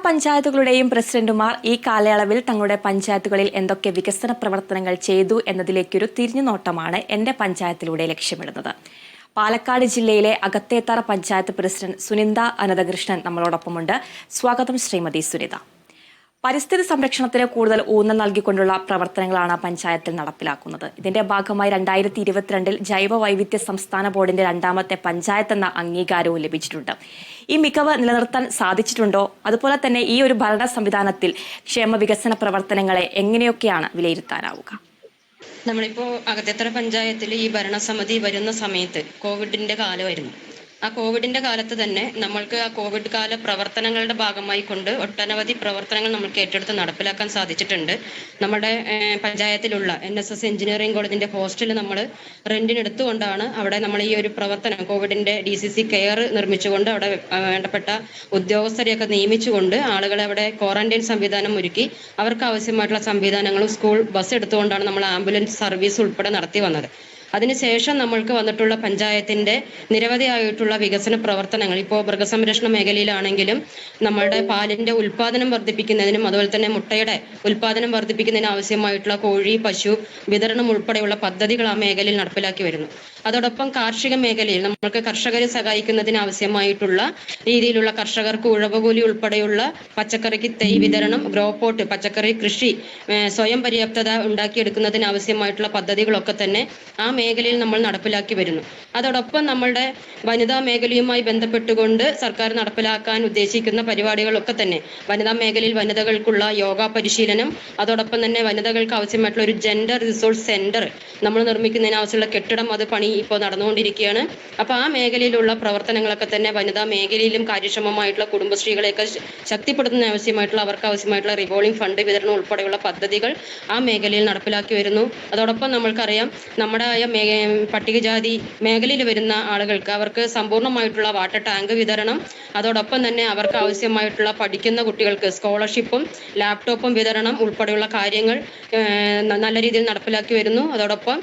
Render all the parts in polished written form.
പഞ്ചായത്തുകളുടെയും പ്രസിഡന്റുമാർ ഈ കാലയളവിൽ തങ്ങളുടെ പഞ്ചായത്തുകളിൽ എന്തൊക്കെ വികസന പ്രവർത്തനങ്ങൾ ചെയ്തു എന്നതിലേക്കൊരു തിരിഞ്ഞുനോട്ടമാണ് എന്റെ പഞ്ചായത്തിലൂടെ ലക്ഷ്യമിടുന്നത്. പാലക്കാട് ജില്ലയിലെ അകത്തേത്തറ പഞ്ചായത്ത് പ്രസിഡന്റ് സുനിത അനന്തകൃഷ്ണൻ നമ്മളോടൊപ്പമുണ്ട്. സ്വാഗതം ശ്രീമതി സുനിത. പരിസ്ഥിതി സംരക്ഷണത്തിന് കൂടുതൽ ഊന്നൽ നൽകിക്കൊണ്ടുള്ള പ്രവർത്തനങ്ങളാണ് പഞ്ചായത്തിൽ നടപ്പിലാക്കുന്നത്. ഇതിന്റെ ഭാഗമായി 2022 ജൈവ വൈവിധ്യ സംസ്ഥാന ബോർഡിന്റെ 2ാമത്തെ പഞ്ചായത്ത് എന്ന അംഗീകാരവും ലഭിച്ചിട്ടുണ്ട്. ഈ മികവ് നിലനിർത്താൻ സാധിച്ചിട്ടുണ്ടോ? അതുപോലെ തന്നെ ഈ ഒരു ഭരണ സംവിധാനത്തിൽ ക്ഷേമ വികസന പ്രവർത്തനങ്ങളെ എങ്ങനെയൊക്കെയാണ് വിലയിരുത്താനാവുക? നമ്മളിപ്പോ അകത്തേത്തറ പഞ്ചായത്തിൽ ഈ ഭരണസമിതി വരുന്ന സമയത്ത് കോവിഡിന്റെ കാലമായിരുന്നു. ആ കോവിഡിന്റെ കാലത്ത് തന്നെ നമ്മൾക്ക് ആ കോവിഡ് കാല പ്രവർത്തനങ്ങളുടെ ഭാഗമായി കൊണ്ട് ഒട്ടനവധി പ്രവർത്തനങ്ങൾ നമ്മൾക്ക് ഏറ്റെടുത്ത് നടപ്പിലാക്കാൻ സാധിച്ചിട്ടുണ്ട്. നമ്മുടെ പഞ്ചായത്തിലുള്ള NSS എഞ്ചിനീയറിംഗ് കോളേജിന്റെ ഹോസ്റ്റൽ നമ്മൾ റെന്റിനെടുത്തുകൊണ്ടാണ് അവിടെ നമ്മൾ ഈ ഒരു പ്രവർത്തനം കോവിഡിന്റെ DCC കെയർ നിർമ്മിച്ചുകൊണ്ട് അവിടെ വേണ്ടപ്പെട്ട ഉദ്യോഗസ്ഥരെയൊക്കെ നിയമിച്ചുകൊണ്ട് ആളുകളെ അവിടെ ക്വാറന്റൈൻ സംവിധാനം ഒരുക്കി അവർക്ക് ആവശ്യമായിട്ടുള്ള സംവിധാനങ്ങളും സ്കൂൾ ബസ് എടുത്തുകൊണ്ടാണ് നമ്മൾ ആംബുലൻസ് സർവീസ് ഉൾപ്പെടെ നടത്തി വന്നത്. അതിനുശേഷം നമ്മൾക്ക് വന്നിട്ടുള്ള പഞ്ചായത്തിന്റെ നിരവധിയായിട്ടുള്ള വികസന പ്രവർത്തനങ്ങൾ ഇപ്പോൾ മൃഗസംരക്ഷണ മേഖലയിലാണെങ്കിലും നമ്മളുടെ പാലിന്റെ ഉൽപാദനം വർദ്ധിപ്പിക്കുന്നതിനും അതുപോലെ തന്നെ മുട്ടയുടെ ഉൽപാദനം വർദ്ധിപ്പിക്കുന്നതിന് ആവശ്യമായിട്ടുള്ള കോഴി പശു വിതരണം ഉൾപ്പെടെയുള്ള പദ്ധതികൾ ആ മേഖലയിൽ നടപ്പിലാക്കി വരുന്നു. അതോടൊപ്പം കാർഷിക മേഖലയിൽ നമ്മൾക്ക് കർഷകരെ സഹായിക്കുന്നതിന് ആവശ്യമായിട്ടുള്ള രീതിയിലുള്ള കർഷകർക്ക് ഉഴവുകൂലി ഉൾപ്പെടെയുള്ള പച്ചക്കറിക്ക് തൈ വിതരണം, ഗ്രോപോട്ട്, പച്ചക്കറി കൃഷി സ്വയം പര്യാപ്തത ഉണ്ടാക്കിയെടുക്കുന്നതിന് ആവശ്യമായിട്ടുള്ള പദ്ധതികളൊക്കെ തന്നെ ആ മേഖലയിൽ നമ്മൾ നടപ്പിലാക്കി വരുന്നു. അതോടൊപ്പം നമ്മളുടെ വനിതാ മേഖലയുമായി ബന്ധപ്പെട്ടുകൊണ്ട് സർക്കാർ നടപ്പിലാക്കാൻ ഉദ്ദേശിക്കുന്ന പരിപാടികളൊക്കെ തന്നെ വനിതാ മേഖലയിൽ വനിതകൾക്കുള്ള യോഗ പരിശീലനം, അതോടൊപ്പം തന്നെ വനിതകൾക്ക് ആവശ്യമായിട്ടുള്ള ഒരു ജെൻഡർ റിസോഴ്സ് സെന്റർ നമ്മൾ നിർമ്മിക്കുന്നതിന് ആവശ്യമുള്ള കെട്ടിടം അത് പണി ഇപ്പോൾ നടന്നുകൊണ്ടിരിക്കുകയാണ്. അപ്പോൾ ആ മേഖലയിലുള്ള പ്രവർത്തനങ്ങളൊക്കെ തന്നെ വനിതാ മേഖലയിലും കാര്യക്ഷമമായിട്ടുള്ള കുടുംബശ്രീകളെയൊക്കെ ശക്തിപ്പെടുത്തുന്നതിന് ആവശ്യമായിട്ടുള്ള അവർക്ക് ആവശ്യമായിട്ടുള്ള റിവോൾവിംഗ് ഫണ്ട് വിതരണം ഉൾപ്പെടെയുള്ള പദ്ധതികൾ ആ മേഖലയിൽ നടപ്പിലാക്കി വരുന്നു. അതോടൊപ്പം നമ്മൾക്കറിയാം നമ്മുടെ പട്ടികജാതി മേഖലയിൽ വരുന്ന ആളുകൾക്ക് അവർക്ക് സമ്പൂർണ്ണമായിട്ടുള്ള വാട്ടർ ടാങ്ക് വിതരണം, അതോടൊപ്പം തന്നെ അവർക്ക് ആവശ്യമായിട്ടുള്ള പഠിക്കുന്ന കുട്ടികൾക്ക് സ്കോളർഷിപ്പും ലാപ്ടോപ്പും വിതരണം ഉൾപ്പെടെയുള്ള കാര്യങ്ങൾ നല്ല രീതിയിൽ നടപ്പിലാക്കി വരുന്നു. അതോടൊപ്പം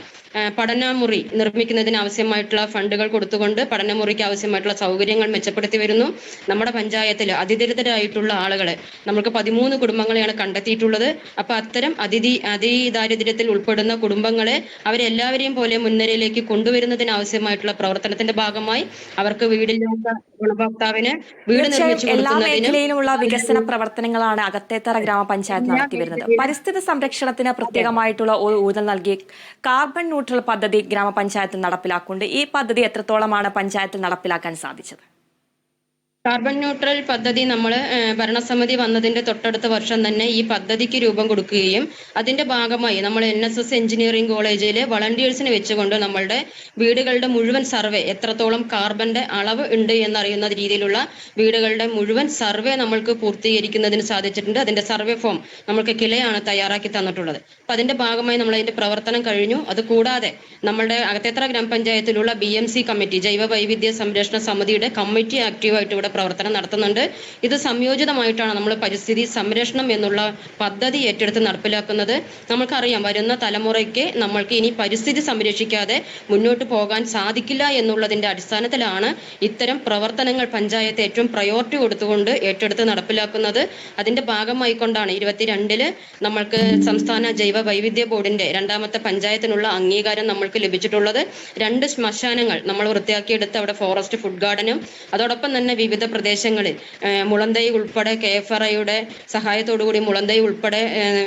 പഠനമുറി നിർമ്മിക്കുന്നതിന് ആവശ്യമായിട്ടുള്ള ഫണ്ടുകൾ കൊടുത്തുകൊണ്ട് പഠനമുറിക്ക് ആവശ്യമായിട്ടുള്ള സൗകര്യങ്ങൾ മെച്ചപ്പെടുത്തി വരുന്നു. നമ്മുടെ പഞ്ചായത്തിൽ അതിദരിദ്രരായിട്ടുള്ള ആളുകളെ നമുക്ക് 13 കുടുംബങ്ങളെയാണ് കണ്ടെത്തിയിട്ടുള്ളത്. അപ്പൊ അത്തരം അതിദാരിദ്ര്യത്തിൽ ഉൾപ്പെടുന്ന കുടുംബങ്ങളെ അവരെല്ലാവരെയും പോലെ മുൻനിരയിലേക്ക് കൊണ്ടുവരുന്നതിന് ആവശ്യമായിട്ടുള്ള പ്രവർത്തനത്തിന്റെ ഭാഗമായി അവർക്ക് വീടില്ലാത്ത ഗുണഭോക്താവിന് വീട് നിർമ്മിച്ചു എല്ലാ മേഖലയിലുമുള്ള വികസന പ്രവർത്തനങ്ങളാണ് അകത്തേത്തറ ഗ്രാമപഞ്ചായത്ത് നടത്തിവരുന്നത്. പരിസ്ഥിതി സംരക്ഷണത്തിന് പ്രത്യേകമായിട്ടുള്ള ഒരു ഊന്നൽ നൽകി കാർബൺ ന്യൂട്രൽ പദ്ധതി ഗ്രാമപഞ്ചായത്തിൽ നടപ്പിലാക്കുന്നുണ്ട്. ഈ പദ്ധതി എത്രത്തോളമാണ് പഞ്ചായത്തിൽ നടപ്പിലാക്കാൻ സാധിച്ചത്? കാർബൺ ന്യൂട്രൽ പദ്ധതി നമ്മൾ ഭരണസമിതി വന്നതിന്റെ തൊട്ടടുത്ത വർഷം തന്നെ ഈ പദ്ധതിക്ക് രൂപം കൊടുക്കുകയും അതിന്റെ ഭാഗമായി നമ്മൾ NSS എഞ്ചിനീയറിംഗ് കോളേജിലെ വളണ്ടിയേഴ്സിനെ വെച്ചുകൊണ്ട് നമ്മളുടെ വീടുകളുടെ മുഴുവൻ സർവേ എത്രത്തോളം കാർബന്റെ അളവ് ഉണ്ട് എന്നറിയുന്ന രീതിയിലുള്ള വീടുകളുടെ മുഴുവൻ സർവേ നമ്മൾക്ക് പൂർത്തീകരിക്കുന്നതിന് സാധിച്ചിട്ടുണ്ട്. അതിന്റെ സർവേ ഫോം നമ്മൾക്ക് കിലയാണ് തയ്യാറാക്കി തന്നിട്ടുള്ളത്. അപ്പൊ അതിന്റെ ഭാഗമായി നമ്മൾ അതിന്റെ പ്രവർത്തനം കഴിഞ്ഞു. അതുകൂടാതെ നമ്മളുടെ അകത്തേത്തറ ഗ്രാമപഞ്ചായത്തിലുള്ള BMC കമ്മിറ്റി ജൈവ വൈവിധ്യ സംരക്ഷണ സമിതിയുടെ കമ്മിറ്റി ആക്റ്റീവായിട്ട് ഇവിടെ പ്രവർത്തനം നടത്തുന്നുണ്ട്. ഇത് സംയോജിതമായിട്ടാണ് നമ്മൾ പരിസ്ഥിതി സംരക്ഷണം എന്നുള്ള പദ്ധതി ഏറ്റെടുത്ത് നടപ്പിലാക്കുന്നത്. നമുക്കറിയാം വരുന്ന തലമുറയ്ക്ക് നമ്മൾക്ക് ഇനി പരിസ്ഥിതി സംരക്ഷിക്കാതെ മുന്നോട്ട് പോകാൻ സാധിക്കില്ല എന്നുള്ളതിന്റെ അടിസ്ഥാനത്തിലാണ് ഇത്തരം പ്രവർത്തനങ്ങൾ പഞ്ചായത്ത് ഏറ്റവും പ്രയോറിറ്റി കൊടുത്തുകൊണ്ട് ഏറ്റെടുത്ത് നടപ്പിലാക്കുന്നത്. അതിന്റെ ഭാഗമായി കൊണ്ടാണ് 22 നമ്മൾക്ക് സംസ്ഥാന ജൈവ വൈവിധ്യ ബോർഡിന്റെ 2ാമത്തെ പഞ്ചായത്തിനുള്ള അംഗീകാരം നമ്മൾക്ക് ലഭിച്ചിട്ടുള്ളത്. 2 ശ്മശാനങ്ങൾ നമ്മൾ വൃത്തിയാക്കിയെടുത്ത് അവിടെ ഫോറസ്റ്റ് ഫുഡ് ഗാർഡനും അതോടൊപ്പം തന്നെ വിവിധ പ്രദേശങ്ങളിൽ മുളന്തൈ ഉൾപ്പെടെ KFRIയുടെ സഹായത്തോടുകൂടി മുളന്തൈ ഉൾപ്പെടെ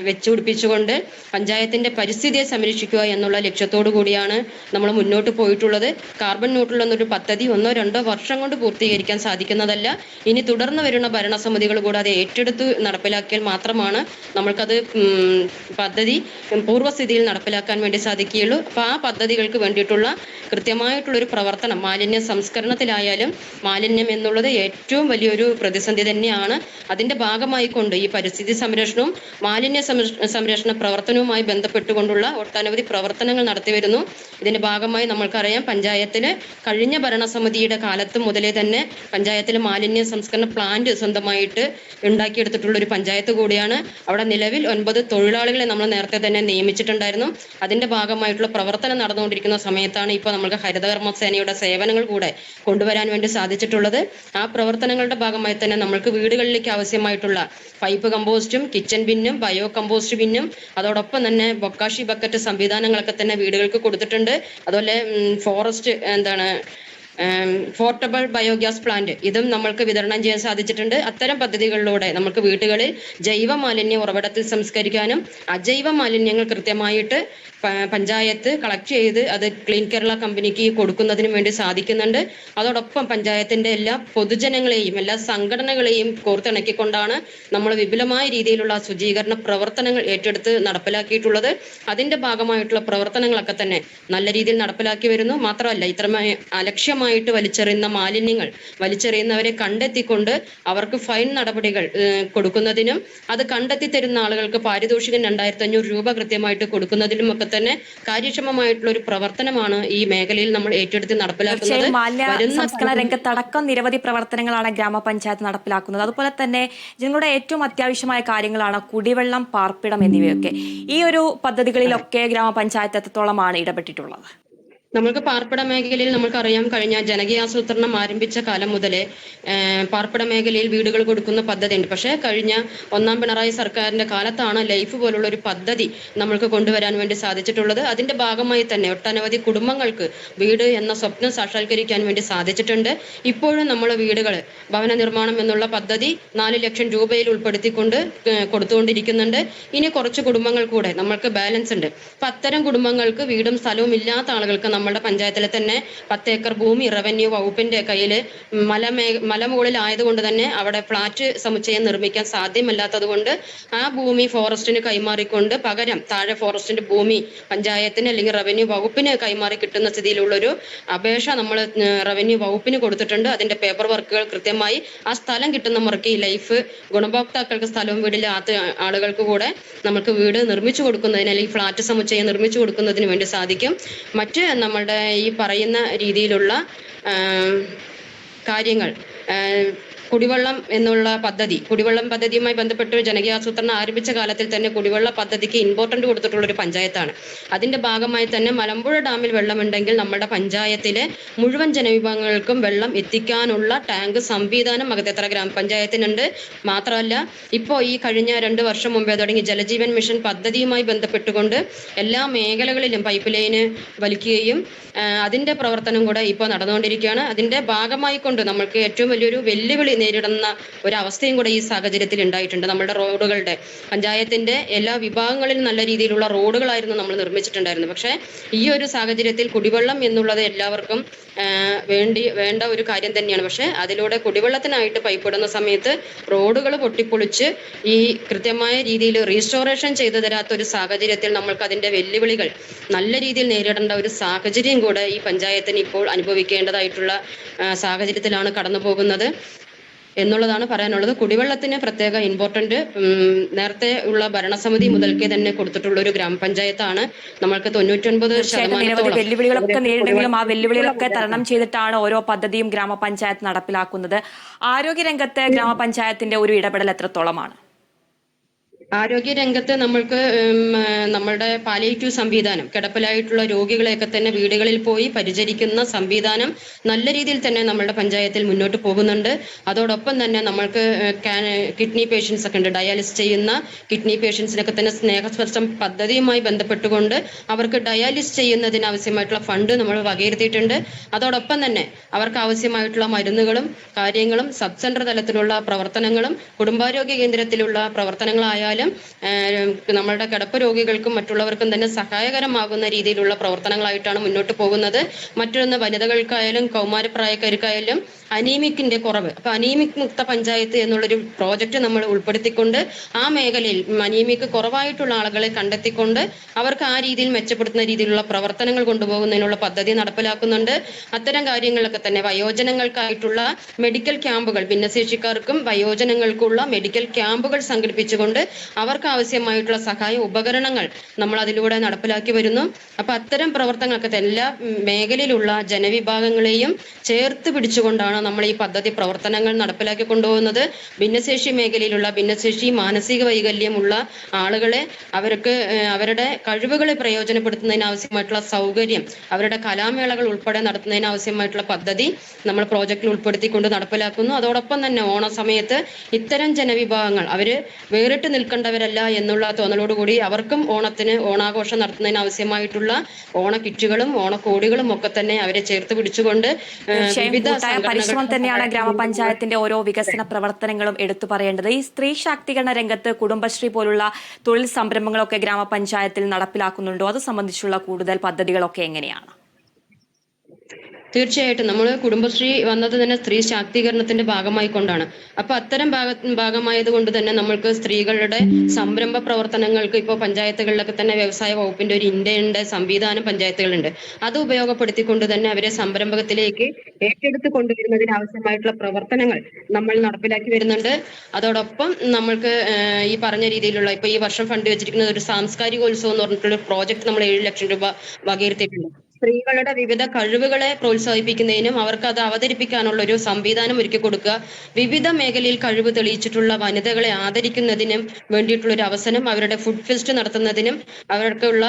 വെച്ചുപിടിപ്പിച്ചുകൊണ്ട് പഞ്ചായത്തിന്റെ പരിസ്ഥിതിയെ സംരക്ഷിക്കുക എന്നുള്ള ലക്ഷ്യത്തോടു കൂടിയാണ് നമ്മൾ മുന്നോട്ട് പോയിട്ടുള്ളത്. കാർബൺ ന്യൂട്രൽ എന്നൊരു പദ്ധതി 1-2 വർഷം കൊണ്ട് പൂർത്തീകരിക്കാൻ സാധിക്കുന്നതല്ല. ഇനി തുടർന്ന് വരുന്ന ഭരണസമിതികൾ കൂടാതെ ഏറ്റെടുത്ത് നടപ്പിലാക്കിയാൽ മാത്രമാണ് നമ്മൾക്കത് പദ്ധതി പൂർവ്വസ്ഥിതിയിൽ നടപ്പിലാക്കാൻ വേണ്ടി സാധിക്കുകയുള്ളൂ. അപ്പോൾ ആ പദ്ധതികൾക്ക് വേണ്ടിയിട്ടുള്ള കൃത്യമായിട്ടുള്ളൊരു പ്രവർത്തനം മാലിന്യ സംസ്കരണത്തിലായാലും മാലിന്യം എന്നുള്ളത് ഏറ്റവും വലിയൊരു പ്രതിസന്ധി തന്നെയാണ്. അതിന്റെ ഭാഗമായി കൊണ്ട് ഈ പരിസ്ഥിതി സംരക്ഷണവും മാലിന്യ സംരക്ഷണ പ്രവർത്തനവുമായി ബന്ധപ്പെട്ടുകൊണ്ടുള്ള ഒട്ടനവധി പ്രവർത്തനങ്ങൾ നടത്തിവരുന്നു. ഇതിന്റെ ഭാഗമായി നമ്മൾക്കറിയാം പഞ്ചായത്തിന് കഴിഞ്ഞ ഭരണസമിതിയുടെ കാലത്ത് മുതലേ തന്നെ പഞ്ചായത്തിലെ മാലിന്യ സംസ്കരണ പ്ലാന്റ് സ്വന്തമായിട്ട് ഉണ്ടാക്കിയെടുത്തിട്ടുള്ള ഒരു പഞ്ചായത്ത് കൂടിയാണ്. അവിടെ നിലവിൽ 9 തൊഴിലാളികളെ നമ്മൾ നേരത്തെ തന്നെ നിയമിച്ചിട്ടുണ്ടായിരുന്നു. അതിന്റെ ഭാഗമായിട്ടുള്ള പ്രവർത്തനം നടന്നുകൊണ്ടിരിക്കുന്ന സമയത്താണ് ഇപ്പോൾ നമ്മൾക്ക് ഹരിതകർമ്മ സേനയുടെ സേവനങ്ങൾ കൂടെ കൊണ്ടുവരാൻ വേണ്ടി സാധിച്ചിട്ടുള്ളത്. ആ പ്രവർത്തനങ്ങളുടെ ഭാഗമായി തന്നെ നമ്മൾക്ക് വീടുകളിലേക്ക് ആവശ്യമായിട്ടുള്ള പൈപ്പ് കമ്പോസ്റ്റും കിച്ചൺ ബിന്നും ബയോ കമ്പോസ്റ്റ് ബിന്നും അതോടൊപ്പം തന്നെ ബൊക്കാഷി ബക്കറ്റ് സംവിധാനങ്ങളൊക്കെ തന്നെ വീടുകൾക്ക് കൊടുത്തിട്ടുണ്ട്. അതുപോലെ ഫോറസ്റ്റ് പോർട്ടബിൾ ബയോഗ്യാസ് പ്ലാന്റ് ഇതും നമ്മൾക്ക് വിതരണം ചെയ്യാൻ സാധിച്ചിട്ടുണ്ട്. അത്തരം പദ്ധതികളിലൂടെ നമുക്ക് വീടുകളിൽ ജൈവ മാലിന്യ ഉറവിടത്തിൽ സംസ്കരിക്കാനും അജൈവ മാലിന്യങ്ങൾ കൃത്യമായിട്ട് പഞ്ചായത്ത് കളക്ട് ചെയ്ത് അത് ക്ലീൻ കേരള കമ്പനിക്ക് കൊടുക്കുന്നതിനും വേണ്ടി സാധിക്കുന്നുണ്ട്. അതോടൊപ്പം പഞ്ചായത്തിന്റെ എല്ലാ പൊതുജനങ്ങളെയും എല്ലാ സംഘടനകളെയും കോർത്തിണക്കിക്കൊണ്ടാണ് നമ്മൾ വിപുലമായ രീതിയിലുള്ള ശുചീകരണ പ്രവർത്തനങ്ങൾ ഏറ്റെടുത്ത് നടപ്പിലാക്കിയിട്ടുള്ളത്. അതിന്റെ ഭാഗമായിട്ടുള്ള പ്രവർത്തനങ്ങളൊക്കെ തന്നെ നല്ല രീതിയിൽ നടപ്പിലാക്കി വരുന്നു. മാത്രമല്ല ഇത്രമായി അലക്ഷ്യമായിട്ട് വലിച്ചെറിയുന്ന മാലിന്യങ്ങൾ വലിച്ചെറിയുന്നവരെ കണ്ടെത്തിക്കൊണ്ട് അവർക്ക് ഫൈൻ നടപടികൾ കൊടുക്കുന്നതിനും അത് കണ്ടെത്തി തരുന്ന ആളുകൾക്ക് പാരിതോഷികം 2500 രൂപ കൃത്യമായിട്ട് കൊടുക്കുന്നതിനും ഒക്കെ തന്നെ കാര്യക്ഷമമായിട്ടുള്ള ഒരു പ്രവർത്തനമാണ് ഈ മേഖലയിൽ നമ്മൾ ഏറ്റെടുത്ത് നടപ്പിലാക്കുന്നത്. മാലിന്യ സംസ്കരണ രംഗത്തടക്കം നിരവധി പ്രവർത്തനങ്ങളാണ് ഗ്രാമപഞ്ചായത്ത് നടപ്പിലാക്കുന്നത്. അതുപോലെ തന്നെ ജനങ്ങളുടെ ഏറ്റവും അത്യാവശ്യമായ കാര്യങ്ങളാണ് കുടിവെള്ളം, പാർപ്പിടം എന്നിവയൊക്കെ. ഈ ഒരു പദ്ധതികളിലൊക്കെ ഗ്രാമപഞ്ചായത്ത് എത്രത്തോളമാണ് ഇടപെട്ടിട്ടുള്ളത്? നമ്മൾക്ക് പാർപ്പിട മേഖലയിൽ നമുക്കറിയാം, കഴിഞ്ഞ ജനകീയാസൂത്രണം ആരംഭിച്ച കാലം മുതലേ പാർപ്പിട മേഖലയിൽ വീടുകൾ കൊടുക്കുന്ന പദ്ധതി ഉണ്ട്. പക്ഷേ കഴിഞ്ഞ 1ാം പിണറായി സർക്കാരിന്റെ കാലത്താണ് ലൈഫ് പോലുള്ള ഒരു പദ്ധതി നമ്മൾക്ക് കൊണ്ടുവരാൻ വേണ്ടി സാധിച്ചിട്ടുള്ളത്. അതിന്റെ ഭാഗമായി തന്നെ ഒട്ടനവധി കുടുംബങ്ങൾക്ക് വീട് എന്ന സ്വപ്നം സാക്ഷാത്കരിക്കാൻ വേണ്ടി സാധിച്ചിട്ടുണ്ട്. ഇപ്പോഴും നമ്മൾ വീടുകൾ ഭവന നിർമ്മാണം എന്നുള്ള പദ്ധതി 4 ലക്ഷം രൂപയിൽ ഉൾപ്പെടുത്തിക്കൊണ്ട് കൊടുത്തുകൊണ്ടിരിക്കുന്നുണ്ട്. ഇനി കുറച്ച് കുടുംബങ്ങൾ കൂടെ നമ്മൾക്ക് ബാലൻസ് ഉണ്ട്. അപ്പൊ അത്തരം കുടുംബങ്ങൾക്ക് വീടും സ്ഥലവും ഇല്ലാത്ത ആളുകൾക്ക് നമ്മുടെ പഞ്ചായത്തിലെ തന്നെ 10 ഏക്കർ ഭൂമി റവന്യൂ വകുപ്പിന്റെ കയ്യിൽ മലമുകളിലായതുകൊണ്ട് തന്നെ അവിടെ ഫ്ളാറ്റ് സമുച്ചയം നിർമ്മിക്കാൻ സാധ്യമല്ലാത്തത് കൊണ്ട് ആ ഭൂമി ഫോറസ്റ്റിന് കൈമാറിക്കൊണ്ട് പകരം താഴെ ഫോറസ്റ്റിന്റെ ഭൂമി പഞ്ചായത്തിന് അല്ലെങ്കിൽ റവന്യൂ വകുപ്പിന് കൈമാറി കിട്ടുന്ന സ്ഥിതിയിലുള്ളൊരു അപേക്ഷ നമ്മൾ റവന്യൂ വകുപ്പിന് കൊടുത്തിട്ടുണ്ട്. അതിന്റെ പേപ്പർ വർക്കുകൾ കൃത്യമായി ആ സ്ഥലം കിട്ടുന്ന മുറയ്ക്ക് ഈ ലൈഫ് ഗുണഭോക്താക്കൾക്ക് സ്ഥലവും വീടില്ലാത്ത ആളുകൾക്ക് കൂടെ നമുക്ക് വീട് നിർമ്മിച്ചു കൊടുക്കുന്നതിന് അല്ലെങ്കിൽ ഫ്ളാറ്റ് സമുച്ചയം നിർമ്മിച്ചു കൊടുക്കുന്നതിന് വേണ്ടി സാധിക്കും. മറ്റ് നമ്മുടെ ഈ പറയുന്ന രീതിയിലുള്ള കാര്യങ്ങൾ കുടിവെള്ളം എന്നുള്ള പദ്ധതി, കുടിവെള്ളം പദ്ധതിയുമായി ബന്ധപ്പെട്ട് ജനകീയാസൂത്രണം ആരംഭിച്ച കാലത്തിൽ തന്നെ കുടിവെള്ള പദ്ധതിക്ക് ഇമ്പോർട്ടൻ്റ് കൊടുത്തിട്ടുള്ള ഒരു പഞ്ചായത്താണ്. അതിന്റെ ഭാഗമായി തന്നെ മലമ്പുഴ ഡാമിൽ വെള്ളമുണ്ടെങ്കിൽ നമ്മുടെ പഞ്ചായത്തിലെ മുഴുവൻ ജനവിഭാഗങ്ങൾക്കും വെള്ളം എത്തിക്കാനുള്ള ടാങ്ക് സംവിധാനം അകത്തേത്തറ ഗ്രാമപഞ്ചായത്തിനുണ്ട്. മാത്രമല്ല ഇപ്പോൾ ഈ കഴിഞ്ഞ 2 വർഷം മുമ്പേ തുടങ്ങി ജലജീവൻ മിഷൻ പദ്ധതിയുമായി ബന്ധപ്പെട്ടുകൊണ്ട് എല്ലാ മേഖലകളിലും പൈപ്പ് ലൈന് വലിക്കുകയും അതിന്റെ പ്രവർത്തനം കൂടെ ഇപ്പോൾ നടന്നുകൊണ്ടിരിക്കുകയാണ്. അതിന്റെ ഭാഗമായി കൊണ്ട് നമ്മൾക്ക് ഏറ്റവും വലിയൊരു വെല്ലുവിളി നേരിടുന്ന ഒരവസ്ഥയും കൂടെ ഈ സാഹചര്യത്തിൽ ഉണ്ടായിട്ടുണ്ട്. നമ്മുടെ റോഡുകളുടെ പഞ്ചായത്തിന്റെ എല്ലാ വിഭാഗങ്ങളിലും നല്ല രീതിയിലുള്ള റോഡുകളായിരുന്നു നമ്മൾ നിർമ്മിച്ചിട്ടുണ്ടായിരുന്നത്. പക്ഷേ ഈ ഒരു സാഹചര്യത്തിൽ കുടിവെള്ളം എന്നുള്ളത് എല്ലാവർക്കും വേണ്ട ഒരു കാര്യം തന്നെയാണ്. പക്ഷേ അതിലൂടെ കുടിവെള്ളത്തിനായിട്ട് പൈപ്പ് ഇടുന്ന സമയത്ത് റോഡുകൾ പൊട്ടിപ്പൊളിച്ച് ഈ കൃത്യമായ രീതിയിൽ റീസ്റ്റോറേഷൻ ചെയ്തു തരാത്ത ഒരു സാഹചര്യത്തിൽ നമ്മൾക്ക് അതിന്റെ വെല്ലുവിളികൾ നല്ല രീതിയിൽ നേരിടേണ്ട ഒരു സാഹചര്യം കൂടെ ഈ പഞ്ചായത്തിന് ഇപ്പോൾ അനുഭവിക്കേണ്ടതായിട്ടുള്ള സാഹചര്യത്തിലാണ് കടന്നു പോകുന്നത് എന്നുള്ളതാണ് പറയാനുള്ളത്. കുടിവെള്ളത്തിന് പ്രത്യേക ഇമ്പോർട്ടന്റ് നേരത്തെ ഉള്ള ഭരണസമിതി മുതൽക്കേ തന്നെ കൊടുത്തിട്ടുള്ള ഒരു ഗ്രാമപഞ്ചായത്താണ്. നമ്മൾക്ക് 99% വെല്ലുവിളികളൊക്കെ നേരിടെങ്കിലും ആ വെല്ലുവിളികളൊക്കെ തരണം ചെയ്തിട്ടാണ് ഓരോ പദ്ധതിയും ഗ്രാമപഞ്ചായത്ത് നടപ്പിലാക്കുന്നത്. ആരോഗ്യരംഗത്ത് ഗ്രാമപഞ്ചായത്തിന്റെ ഒരു ഇടപെടൽ എത്രത്തോളമാണ്? ആരോഗ്യരംഗത്ത് നമ്മൾക്ക് നമ്മളുടെ പാലിയേറ്റീവ് സംവിധാനം, കിടപ്പിലായിട്ടുള്ള രോഗികളെയൊക്കെ തന്നെ വീടുകളിൽ പോയി പരിചരിക്കുന്ന സംവിധാനം നല്ല രീതിയിൽ തന്നെ നമ്മളുടെ പഞ്ചായത്തിൽ മുന്നോട്ട് പോകുന്നുണ്ട്. അതോടൊപ്പം തന്നെ നമ്മൾക്ക് കിഡ്നി പേഷ്യൻസ് ഒക്കെ ഉണ്ട്. ഡയാലിസിസ് ചെയ്യുന്ന കിഡ്നി പേഷ്യൻസിനൊക്കെ തന്നെ സ്നേഹസ്പർശം പദ്ധതിയുമായി ബന്ധപ്പെട്ടുകൊണ്ട് അവർക്ക് ഡയാലിസിസ് ചെയ്യുന്നതിന് ആവശ്യമായിട്ടുള്ള ഫണ്ട് നമ്മൾ വകയിരുത്തിയിട്ടുണ്ട്. അതോടൊപ്പം തന്നെ അവർക്ക് ആവശ്യമായിട്ടുള്ള മരുന്നുകളും കാര്യങ്ങളും സബ് സെന്റർ തലത്തിലുള്ള പ്രവർത്തനങ്ങളും കുടുംബാരോഗ്യ കേന്ദ്രത്തിലുള്ള പ്രവർത്തനങ്ങളായാലും നമ്മളുടെ കിടപ്പ് രോഗികൾക്കും മറ്റുള്ളവർക്കും തന്നെ സഹായകരമാകുന്ന രീതിയിലുള്ള പ്രവർത്തനങ്ങളായിട്ടാണ് മുന്നോട്ട് പോകുന്നത്. മറ്റൊന്ന് വനിതകൾക്കായാലും കൗമാരപ്രായക്കാർക്കായാലും അനീമിക്കിന്റെ കുറവ്, അപ്പൊ അനീമിക് മുക്ത പഞ്ചായത്ത് എന്നുള്ളൊരു പ്രോജക്റ്റ് നമ്മൾ ഉൾപ്പെടുത്തിക്കൊണ്ട് ആ മേഖലയിൽ അനീമിക് കുറവായിട്ടുള്ള ആളുകളെ കണ്ടെത്തിക്കൊണ്ട് അവർക്ക് ആ രീതിയിൽ മെച്ചപ്പെടുത്തുന്ന രീതിയിലുള്ള പ്രവർത്തനങ്ങൾ കൊണ്ടുപോകുന്നതിനുള്ള പദ്ധതി നടപ്പിലാക്കുന്നുണ്ട്. അത്തരം കാര്യങ്ങളൊക്കെ തന്നെ വയോജനങ്ങൾക്കായിട്ടുള്ള മെഡിക്കൽ ക്യാമ്പുകൾ, ഭിന്നശേഷിക്കാർക്കും വയോജനങ്ങൾക്കുള്ള മെഡിക്കൽ ക്യാമ്പുകൾ സംഘടിപ്പിച്ചുകൊണ്ട് അവർക്ക് ആവശ്യമായിട്ടുള്ള സഹായ ഉപകരണങ്ങൾ നമ്മൾ അതിലൂടെ നടപ്പിലാക്കി വരുന്നു. അപ്പൊ അത്തരം പ്രവർത്തനങ്ങൾക്ക് എല്ലാ മേഖലയിലുള്ള ജനവിഭാഗങ്ങളെയും ചേർത്ത് പിടിച്ചുകൊണ്ടാണ് നമ്മൾ ഈ പദ്ധതി പ്രവർത്തനങ്ങൾ നടപ്പിലാക്കി കൊണ്ടുപോകുന്നത്. ഭിന്നശേഷി മേഖലയിലുള്ള ഭിന്നശേഷി മാനസിക വൈകല്യമുള്ള ആളുകളെ അവരുടെ കഴിവുകളെ പ്രയോജനപ്പെടുത്തുന്നതിന് ആവശ്യമായിട്ടുള്ള സൗകര്യം, അവരുടെ കലാമേളകൾ ഉൾപ്പെടെ നടത്തുന്നതിന് ആവശ്യമായിട്ടുള്ള പദ്ധതി നമ്മൾ പ്രോജക്റ്റിൽ ഉൾപ്പെടുത്തിക്കൊണ്ട് നടപ്പിലാക്കുന്നു. അതോടൊപ്പം തന്നെ ഓണ സമയത്ത് ഇത്തരം ജനവിഭാഗങ്ങൾ അവര് വേറിട്ട് നിൽക്കേണ്ടവരല്ല എന്നുള്ള തോന്നലോടുകൂടി അവർക്കും ഓണാഘോഷം നടത്തുന്നതിന് ആവശ്യമായിട്ടുള്ള ഓണ കിറ്റുകളും ഓണക്കോടികളും ഒക്കെ തന്നെ അവരെ ചേർത്ത് പിടിച്ചുകൊണ്ട് വിവിധ പരിശ്രമം തന്നെയാണ് ഗ്രാമപഞ്ചായത്തിന്റെ ഓരോ വികസന പ്രവർത്തനങ്ങളും എടുത്തു പറയേണ്ടത്. ഈ സ്ത്രീ ശാക്തീകരണ രംഗത്ത് കുടുംബശ്രീ പോലുള്ള തൊഴിൽ സംരംഭങ്ങളൊക്കെ ഗ്രാമപഞ്ചായത്തിൽ നടപ്പിലാക്കുന്നുണ്ടോ? അത് സംബന്ധിച്ചുള്ള കൂടുതൽ പദ്ധതികളൊക്കെ എങ്ങനെയാണ്? തീർച്ചയായിട്ടും നമ്മൾ കുടുംബശ്രീ വന്നത് തന്നെ സ്ത്രീ ശാക്തീകരണത്തിന്റെ ഭാഗമായി കൊണ്ടാണ്. അപ്പൊ അത്തരം ഭാഗമായത് കൊണ്ട് തന്നെ നമ്മൾക്ക് സ്ത്രീകളുടെ സംരംഭ പ്രവർത്തനങ്ങൾക്ക് ഇപ്പോൾ പഞ്ചായത്തുകളിലൊക്കെ തന്നെ വ്യവസായ വകുപ്പിന്റെ ഒരു ഇന്ത്യയുടെ സംവിധാനം പഞ്ചായത്തുകളുണ്ട്. അത് ഉപയോഗപ്പെടുത്തിക്കൊണ്ട് തന്നെ അവരെ സംരംഭകത്തിലേക്ക് ഏറ്റെടുത്ത് കൊണ്ടുവരുന്നതിന് ആവശ്യമായിട്ടുള്ള പ്രവർത്തനങ്ങൾ നമ്മൾ നടപ്പിലാക്കി വരുന്നുണ്ട്. അതോടൊപ്പം നമ്മൾക്ക് ഈ പറഞ്ഞ രീതിയിലുള്ള ഇപ്പൊ ഈ വർഷം ഫണ്ട് വെച്ചിരിക്കുന്ന ഒരു സാംസ്കാരികോത്സവം എന്ന് പറഞ്ഞിട്ടുള്ള പ്രോജക്ട് നമ്മൾ 7 ലക്ഷം രൂപ വകയിരുത്തിയിട്ടുണ്ട്. സ്ത്രീകളുടെ വിവിധ കഴിവുകളെ പ്രോത്സാഹിപ്പിക്കുന്നതിനും അവർക്ക് അത് അവതരിപ്പിക്കാനുള്ള ഒരു സംവിധാനം ഒരുക്കി കൊടുക്കുക, വിവിധ മേഖലയിൽ കഴിവ് തെളിയിച്ചിട്ടുള്ള വനിതകളെ ആദരിക്കുന്നതിനും വേണ്ടിയിട്ടുള്ള ഒരു അവസരം, അവരുടെ ഫുഡ് ഫെസ്റ്റ് നടത്തുന്നതിനും അവർക്കുള്ള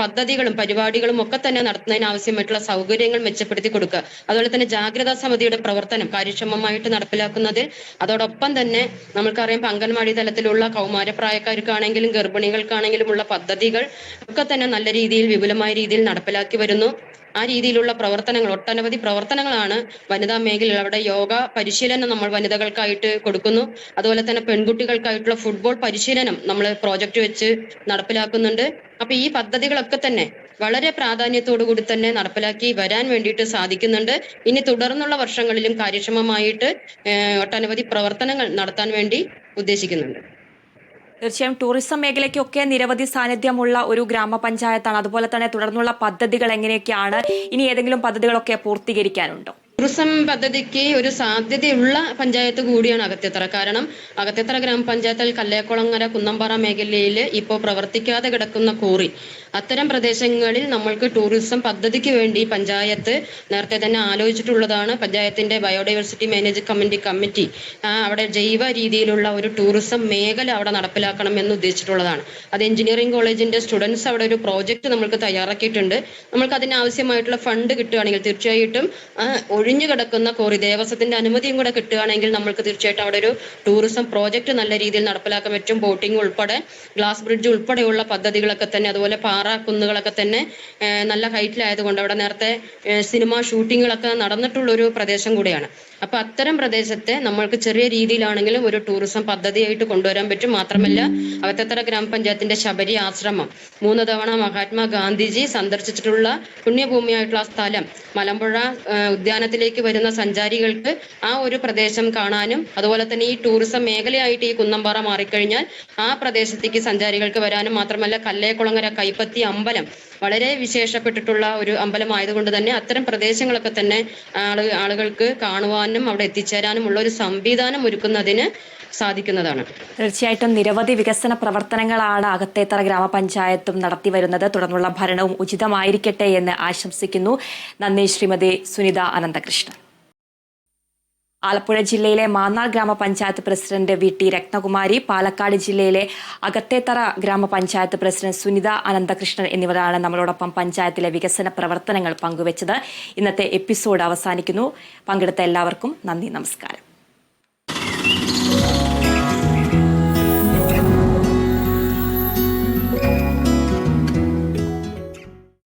പദ്ധതികളും പരിപാടികളും ഒക്കെ തന്നെ നടത്തുന്നതിന് ആവശ്യമായിട്ടുള്ള സൗകര്യങ്ങൾ മെച്ചപ്പെടുത്തി കൊടുക്കുക. അതുപോലെ തന്നെ ജാഗ്രതാ സമിതിയുടെ പ്രവർത്തനം കാര്യക്ഷമമായിട്ട് നടപ്പിലാക്കുന്നതിൽ, അതോടൊപ്പം തന്നെ നമുക്കറിയാം അംഗൻവാടി തലത്തിലുള്ള കൗമാരപ്രായക്കാർക്കാണെങ്കിലും ഗർഭിണികൾക്കാണെങ്കിലും ഉള്ള പദ്ധതികൾ ഒക്കെ തന്നെ നല്ല രീതിയിൽ വിപുലമായ രീതിയിൽ നടപ്പിലാക്കി വരുന്നു. ആ രീതിയിലുള്ള പ്രവർത്തനങ്ങൾ, ഒട്ടനവധി പ്രവർത്തനങ്ങളാണ് വനിതാ മേഖലയിൽ. അവിടെ യോഗ പരിശീലനം നമ്മൾ വനിതകൾക്കായിട്ട് കൊടുക്കുന്നു. അതുപോലെ തന്നെ പെൺകുട്ടികൾക്കായിട്ടുള്ള ഫുട്ബോൾ പരിശീലനം നമ്മൾ പ്രോജക്റ്റ് വെച്ച് നടപ്പിലാക്കുന്നുണ്ട്. അപ്പൊ ഈ പദ്ധതികളൊക്കെ തന്നെ വളരെ പ്രാധാന്യത്തോടു കൂടി തന്നെ നടപ്പിലാക്കി വരാൻ വേണ്ടിയിട്ട് സാധിക്കുന്നുണ്ട്. ഇനി തുടർന്നുള്ള വർഷങ്ങളിലും കാര്യക്ഷമമായിട്ട് ഒട്ടനവധി പ്രവർത്തനങ്ങൾ നടത്താൻ വേണ്ടി ഉദ്ദേശിക്കുന്നുണ്ട്. തീർച്ചയായും ടൂറിസം മേഖലയ്ക്കൊക്കെ നിരവധി സാന്നിധ്യമുള്ള ഒരു ഗ്രാമപഞ്ചായത്താണ്. അതുപോലെ തന്നെ തുടർന്നുള്ള പദ്ധതികൾ എങ്ങനെയൊക്കെയാണ്? ഇനി ഏതെങ്കിലും പദ്ധതികളൊക്കെ പൂർത്തീകരിക്കാനുണ്ടോ? ടൂറിസം പദ്ധതിക്ക് ഒരു സാധ്യതയുള്ള പഞ്ചായത്ത് കൂടിയാണ് അകത്തേത്തറ. കാരണം അകത്തേത്തറ ഗ്രാമപഞ്ചായത്തിൽ കല്ലേക്കുളങ്ങര കുന്നമ്പാറ മേഖലയിൽ ഇപ്പോൾ പ്രവർത്തിക്കാതെ കിടക്കുന്ന കോറി, അത്തരം പ്രദേശങ്ങളിൽ നമ്മൾക്ക് ടൂറിസം പദ്ധതിക്ക് വേണ്ടി പഞ്ചായത്ത് നേരത്തെ തന്നെ ആലോചിച്ചിട്ടുള്ളതാണ്. പഞ്ചായത്തിന്റെ ബയോഡൈവേഴ്സിറ്റി മാനേജ്മെന്റ് കമ്മിറ്റി അവിടെ ജൈവ രീതിയിലുള്ള ഒരു ടൂറിസം മേഖല അവിടെ നടപ്പിലാക്കണം എന്ന് ഉദ്ദേശിച്ചിട്ടുള്ളതാണ്. അത് എഞ്ചിനീയറിംഗ് കോളേജിന്റെ സ്റ്റുഡൻസ് അവിടെ ഒരു പ്രോജക്റ്റ് നമ്മൾക്ക് തയ്യാറാക്കിയിട്ടുണ്ട്. നമ്മൾക്ക് അതിനാവശ്യമായിട്ടുള്ള ഫണ്ട് കിട്ടുകയാണെങ്കിൽ തീർച്ചയായിട്ടും ഒഴിഞ്ഞു കിടക്കുന്ന കോറി ദേവസ്വത്തിന്റെ അനുമതിയും കൂടെ കിട്ടുകയാണെങ്കിൽ നമ്മൾക്ക് തീർച്ചയായിട്ടും അവിടെ ഒരു ടൂറിസം പ്രോജക്റ്റ് നല്ല രീതിയിൽ നടപ്പിലാക്കാൻ പറ്റും. ബോട്ടിംഗ് ഉൾപ്പെടെ ഗ്ലാസ് ബ്രിഡ്ജ് ഉൾപ്പെടെയുള്ള പദ്ധതികളൊക്കെ തന്നെ, അതുപോലെ പാറ കുന്നുകളൊക്കെ തന്നെ നല്ല ഹൈറ്റിലായതുകൊണ്ട് അവിടെ നേരത്തെ സിനിമ ഷൂട്ടിങ്ങുകളൊക്കെ നടന്നിട്ടുള്ള ഒരു പ്രദേശം കൂടിയാണ്. അപ്പൊ അത്തരം പ്രദേശത്തെ നമ്മൾക്ക് ചെറിയ രീതിയിലാണെങ്കിലും ഒരു ടൂറിസം പദ്ധതിയായിട്ട് കൊണ്ടുവരാൻ പറ്റും. മാത്രമല്ല അവത്തേത്തറ ഗ്രാമപഞ്ചായത്തിന്റെ ശബരി ആശ്രമം 3 തവണ മഹാത്മാഗാന്ധിജി സന്ദർശിച്ചിട്ടുള്ള പുണ്യഭൂമിയായിട്ടുള്ള ആ സ്ഥലം, മലമ്പുഴ ഉദ്യാനത്തിലേക്ക് വരുന്ന സഞ്ചാരികൾക്ക് ആ ഒരു പ്രദേശം കാണാനും, അതുപോലെ തന്നെ ഈ ടൂറിസം മേഖലയായിട്ട് ഈ കുന്നമ്പാറ മാറിക്കഴിഞ്ഞാൽ ആ പ്രദേശത്തേക്ക് സഞ്ചാരികൾക്ക് വരാനും, മാത്രമല്ല കല്ലേക്കുളങ്ങര കൈപ്പത്തി അമ്പലം വളരെ വിശേഷപ്പെട്ടിട്ടുള്ള ഒരു അമ്പലമായതുകൊണ്ട് തന്നെ അത്തരം പ്രദേശങ്ങളൊക്കെ തന്നെ ആളുകൾക്ക് കാണുവാനും അവിടെ എത്തിച്ചേരാനുമുള്ള ഒരു സംവിധാനം ഒരുക്കുന്നതിന് സാധിക്കുന്നതാണ്. തീർച്ചയായിട്ടും നിരവധി വികസന പ്രവർത്തനങ്ങളാണ് അകത്തേത്തറ ഗ്രാമപഞ്ചായത്തും നടത്തി വരുന്നത്. തുടർന്നുള്ള ഭരണവും ഉചിതമായിരിക്കട്ടെ എന്ന് ആശംസിക്കുന്നു. നന്ദി ശ്രീമതി സുനിത അനന്തകൃഷ്ണൻ. ആലപ്പുഴ ജില്ലയിലെ മാന്നാർ ഗ്രാമപഞ്ചായത്ത് പ്രസിഡന്റ് VT രത്നകുമാരി, പാലക്കാട് ജില്ലയിലെ അകത്തേത്തറ ഗ്രാമപഞ്ചായത്ത് പ്രസിഡന്റ് സുനിത അനന്തകൃഷ്ണൻ എന്നിവരാണ് നമ്മളോടൊപ്പം പഞ്ചായത്തിലെ വികസന പ്രവർത്തനങ്ങൾ പങ്കുവച്ചത്. ഇന്നത്തെ എപ്പിസോഡ് അവസാനിക്കുന്നു. പങ്കെടുത്ത എല്ലാവർക്കും നന്ദി, നമസ്കാരം.